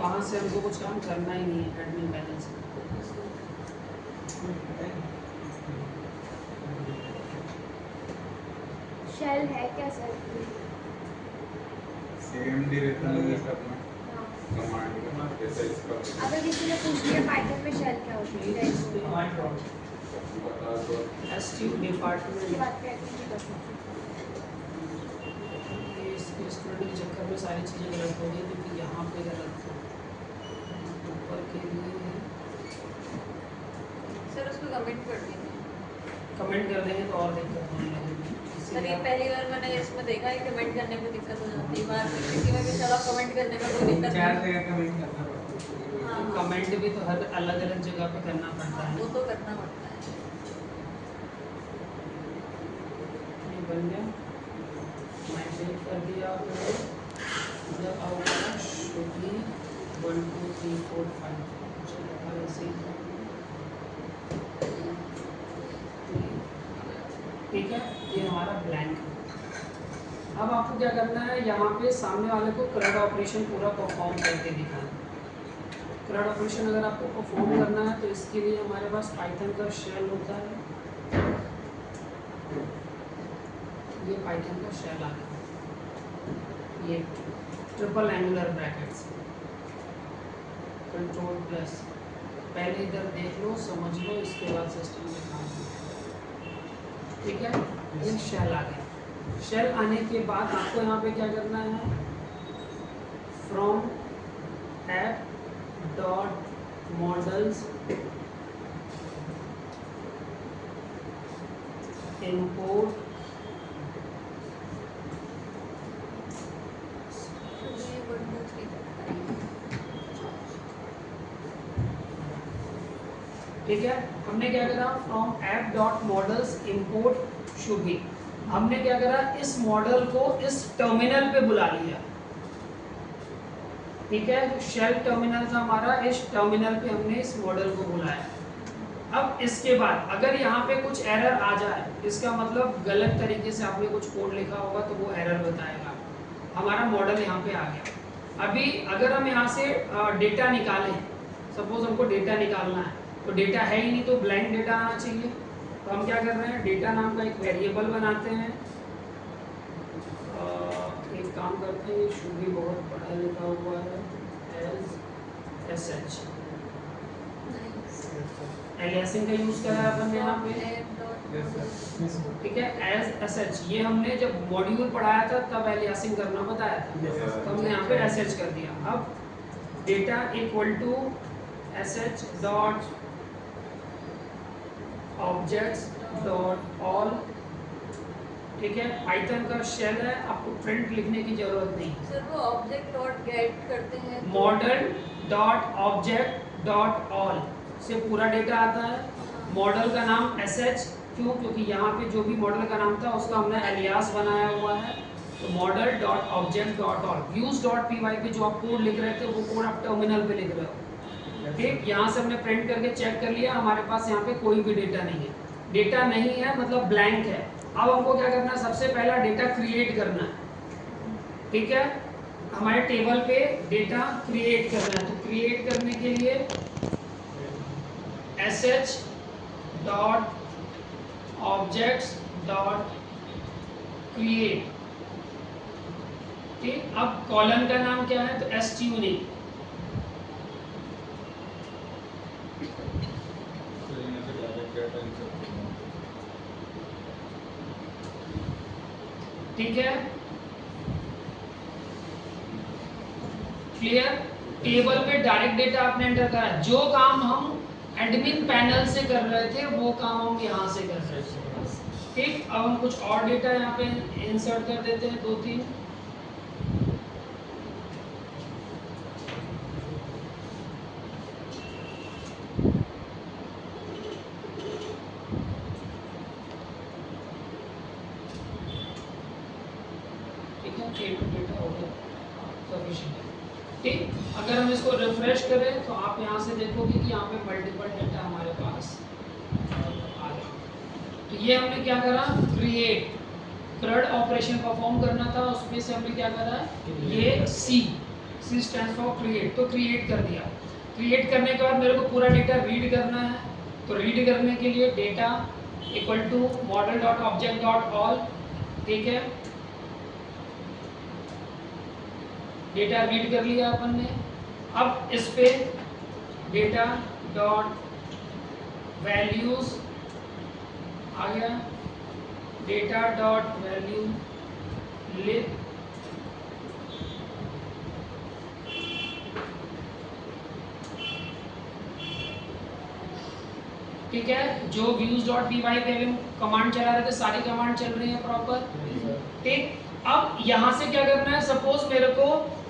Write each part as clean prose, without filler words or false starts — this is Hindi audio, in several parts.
वहाँ से हमको कुछ काम करना ही नहीं है एडमिन पैनल से। शेल है क्या सर? सीएमडी रहता है जैसे अपना कमांड का जैसे इसका अगर किसी ने पूछ लिया पाइथन में शेल क्या होती है बता दो। एसटीयू डिपार्टमेंट उसकी बात करते हैं कर सकते इसके स्टूडेंट के चक्कर में सारी चीज़ें गलत हो गई क्योंकि यहाँ पे गलत था ऊपर के लिए सर उसको कमेंट कर देंगे। कमेंट कर देंगे तो और दिक्कत होने लगेगी। सर ये पहली बार मैंने इसमें देखा है कमेंट करने में दिक्कत हो जाती है। बार किसी में भी चलो कमेंट करने में कोई दिक्कत चार नहीं। जगह कमेंट करना पड़ता है। हाँ, कमेंट भी तो हर अलग अलग जगह पे करना पड़ता है। वो तो करना पड़ता है। ये बन गया, मैं सेव कर दिया। जब आउगा शुड बी 1 2 3 4 5 ऐसे ही। ठीक है, ये हमारा ब्लैंक है। अब आपको क्या करना है, यहाँ पे सामने वाले को CRUD ऑपरेशन पूरा परफॉर्म करके दिखाना। CRUD ऑपरेशन अगर आपको परफॉर्म करना है तो इसके लिए हमारे पास पाइथन का शेल होता है। ये पाइथन का शेल आ गया, ये triple angular brackets, control plus. पहले इधर देख लो, समझ लो, इसके बाद सिस्टम में काम करो। ठीक है, ये शेल आ गया। शेल आने के बाद आपको यहाँ पे क्या करना है, from app dot models import ये 1 2 3 ठीक है। हमने क्या करा, from app dot models import Shubhi, हमने क्या करा, इस मॉडल को इस टर्मिनल पे बुला लिया। ठीक है, जो शेल टर्मिनल था हमारा, इस टर्मिनल पे हमने इस मॉडल को बुलाया। अब इसके बाद अगर यहाँ पे कुछ एरर आ जाए, इसका मतलब गलत तरीके से आपने कुछ कोड लिखा होगा तो वो एरर बताएगा। हमारा मॉडल यहाँ पे आ गया। अभी अगर हम यहाँ से डेटा निकालें, सपोज हमको डेटा निकालना है तो डेटा है ही नहीं तो ब्लैंक डेटा आना चाहिए। तो हम क्या कर रहे हैं, डेटा नाम का एक वेरिएबल बनाते हैं। एक काम करते हैं, शुभ भी बहुत बड़ा लिखा हुआ है, एस एच एलियासिंग का यूज करा है अपन ने यहाँ पे। ठीक है, एज एस एच, ये हमने जब मॉड्यूल पढ़ाया था तब एलियासिंग करना बताया था, तो हमने यहाँ पे एस एच कर दिया। अब data equal to S H dot objects dot all. ठीक है, पाइथन का शेल है, आपको प्रिंट लिखने की जरूरत नहीं। सर वो ऑब्जेक्ट डॉट गेट करते हैं तो- model dot object dot all से पूरा डेटा आता है। मॉडल का नाम एस एच, क्यों, क्योंकि यहाँ पे जो भी मॉडल का नाम था उसका हमने एलियास बनाया हुआ है। तो model dot object dot all, views dot P Y पे जो आप कोड लिख रहे थे वो कोड आप टर्मिनल पे लिख रहे हो। ठीक, यहाँ से हमने प्रिंट करके चेक कर लिया, हमारे पास यहाँ पे कोई भी डेटा नहीं है। डेटा नहीं है मतलब ब्लैंक है। अब हमको क्या करना है, सबसे पहला डेटा क्रिएट करना है। ठीक है, हमारे टेबल पे डेटा क्रिएट करना है। तो क्रिएट करने के लिए S H dot objects dot create. ठीक, अब कॉलम का नाम क्या है, तो एस टी नहीं, ठीक है, क्लियर। टेबल पे डायरेक्ट डेटा आपने एंटर करा, जो काम हम एडमिन पैनल से कर रहे थे वो काम हम यहाँ से कर रहे थे। ठीक, अब हम कुछ और डेटा यहाँ पे इंसर्ट कर देते हैं, 2 3। ठीक है, डेटा हो गया सफिशिएंट। ठीक, अगर हम इसको रिफ्रेश करें तो आप यहाँ से देखोगे कि यहाँ पे मल्टीपल डेटा हमारे पास आ गया। तो ये हमने क्या करा, क्रिएट CRUD ऑपरेशन परफॉर्म करना था, उसमें से हमने क्या करा, ये सी C स्टैंड्स फॉर क्रिएट, तो क्रिएट कर दिया। क्रिएट करने के बाद मेरे को पूरा डेटा रीड करना है, तो रीड करने के लिए data equal to model dot object dot all, ठीक है, डेटा रीड कर लिया अपन ने। अब इस पे डेटा डॉट वैल्यूज आ गया, डेटा डॉट वैल्यू लिख, ठीक है। जो व्यूज डॉट py पे हम कमांड चला रहे थे, सारी कमांड चल रही है प्रॉपर, ठीक। अब यहाँ से क्या करना है, सपोज मेरे को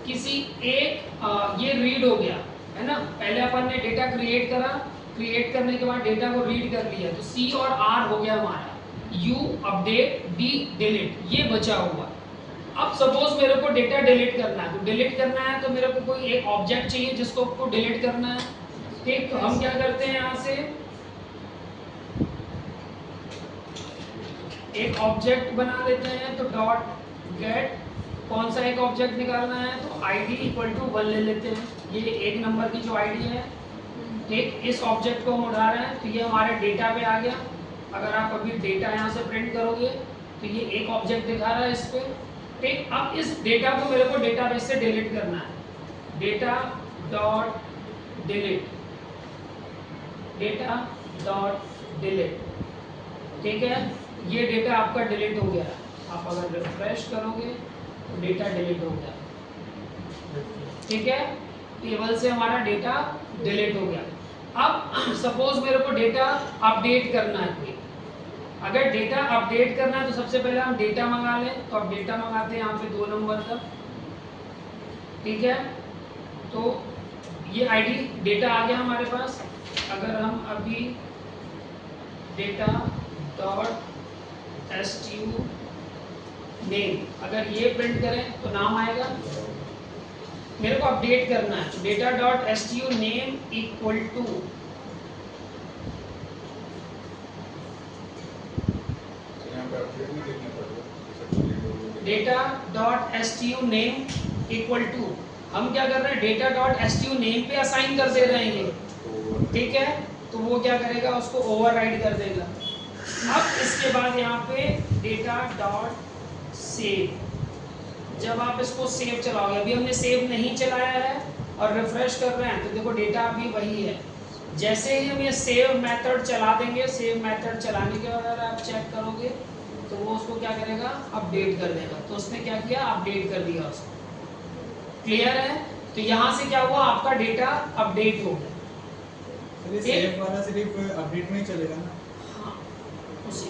किसी एक ये रीड हो गया है ना, पहले अपन ने डेटा क्रिएट करा, क्रिएट करने के बाद डेटा को रीड कर लिया, तो C और R हो गया हमारा, U अपडेट, D डिलीट, ये बचा हुआ। अब सपोज मेरे को डेटा डिलीट करना है, तो डिलीट करना है तो मेरे को कोई एक ऑब्जेक्ट चाहिए जिसको आपको डिलीट करना है, ठीक। तो हम क्या करते हैं, यहाँ से एक ऑब्जेक्ट बना लेते हैं, तो डॉट गेट, कौन सा एक ऑब्जेक्ट निकालना है, तो ID इक्वल टू 1 ले लेते हैं, ये एक नंबर की जो ID है, ठीक। इस ऑब्जेक्ट को हम उठा रहे हैं, तो ये हमारे डेटा पे आ गया। अगर आप अभी डेटा यहाँ से प्रिंट करोगे तो ये एक ऑब्जेक्ट दिखा रहा है इस पे, ठीक। अब इस डेटा को मेरे को डेटाबेस से डिलीट करना है, data dot delete, data dot delete, ठीक है। ये डेटा आपका डिलीट हो गया, आप अगर रिफ्रेश करोगे तो डेटा डिलीट हो गया, ठीक है। टेबल से हमारा डेटा डिलीट हो गया। अब सपोज मेरे को डेटा अपडेट करना है कोई, अगर डेटा अपडेट करना है तो सबसे पहले हम डेटा मंगा लें, तो अब डेटा मंगाते हैं यहाँ पे 2 नंबर का, ठीक है। तो ये ID डेटा आ गया हमारे पास। अगर हम अभी डेटा डॉट STU नेम अगर ये प्रिंट करें तो नाम आएगा, मेरे को अपडेट करना है, तो data dot STU name equal to data dot STU name equal to, हम क्या कर रहे हैं, डेटा डॉट STU नेम पे असाइन कर दे रहे हैं, ठीक है। तो वो क्या करेगा, उसको ओवरराइड कर देगा। अब इसके बाद यहाँ पे डेटा डॉट सेव, जब आप इसको सेव चलाओगे, अभी हमने सेव नहीं चलाया है और रिफ्रेश कर रहे हैं, तो देखो डेटा अभी वही है। जैसे ही हम ये सेव मेथड चला देंगे, सेव मेथड चलाने के बाद आप चेक करोगे तो वो उसको क्या करेगा, अपडेट कर देगा। तो उसने क्या किया, अपडेट कर दिया उसको, क्लियर है। तो यहाँ से क्या हुआ, आपका डेटा अपडेट हो गया। सेव वाला सिर्फ अपडेट में ही चलेगा ना? हाँ, उसी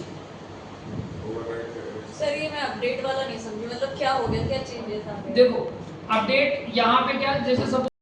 सर ये मैं अपडेट वाला नहीं समझी, मतलब क्या हो गया, क्या चेंजेस आ गए? देखो अपडेट यहाँ पे क्या, जैसे सब